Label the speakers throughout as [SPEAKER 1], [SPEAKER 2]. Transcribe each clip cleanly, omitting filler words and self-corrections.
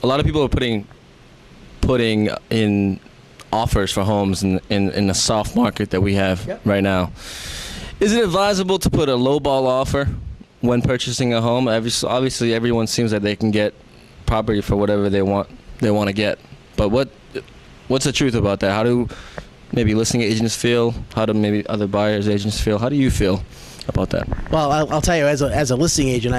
[SPEAKER 1] a lot of people are putting in offers for homes in the soft market that we have right now. Is it advisable to put a lowball offer when purchasing a home? Obviously, everyone seems that they can get property for whatever they want to get. But what's the truth about that? How do maybe listing agents feel? How do maybe other buyers agents feel? How do you feel about that?
[SPEAKER 2] Well, I'll tell you, as a listing agent,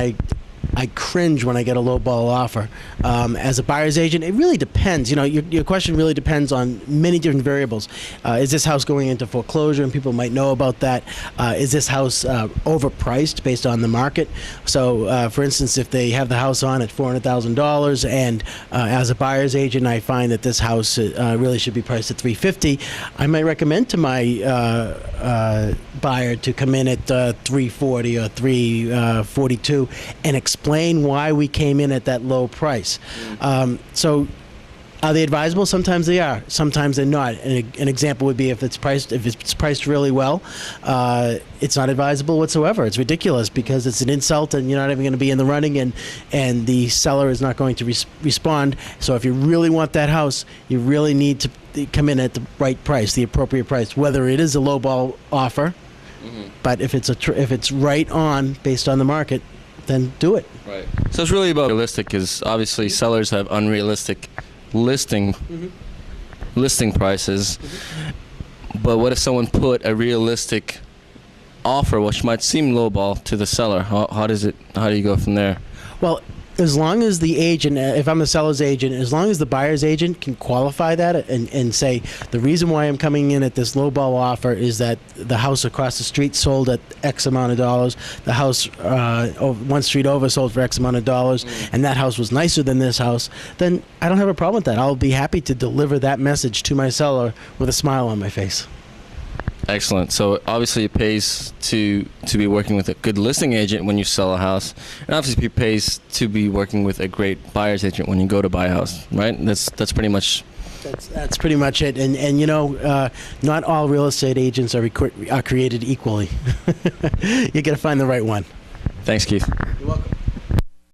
[SPEAKER 2] I cringe when I get a low ball offer. As a buyer's agent, it really depends. Your question really depends on many different variables. Is this house going into foreclosure, and people might know about that? Is this house overpriced based on the market? So, for instance, if they have the house on at $400,000, and as a buyer's agent, I find that this house really should be priced at $350,000, I might recommend to my buyer to come in at $340,000 or $342,000 and explain why we came in at that low price. So are they advisable? Sometimes they are. Sometimes they're not. An example would be if it's priced really well, it's not advisable whatsoever. It's ridiculous because it's an insult, and you're not even going to be in the running, and the seller is not going to respond. So if you really want that house, you really need to come in at the right price, the appropriate price, whether it is a lowball offer. But if it's right on based on the market, then do it.
[SPEAKER 1] Right. So it's really about realistic, because obviously sellers have unrealistic listing prices. But what if someone put a realistic offer, which might seem lowball to the seller? How do you go from there?
[SPEAKER 2] Well, as long as the agent, if I'm the seller's agent, as long as the buyer's agent can qualify that and say, the reason why I'm coming in at this lowball offer is that the house across the street sold at X amount of dollars, the house one street over sold for X amount of dollars, and that house was nicer than this house, then I don't have a problem with that. I'll be happy to deliver that message to my seller with a smile on my face.
[SPEAKER 1] Excellent. So obviously it pays to be working with a good listing agent when you sell a house, and obviously it pays to be working with a great buyer's agent when you go to buy a house, right? That's pretty much.
[SPEAKER 2] That's pretty much it. And not all real estate agents are created equally. You got to find the right one.
[SPEAKER 1] Thanks, Keith.
[SPEAKER 2] You're welcome.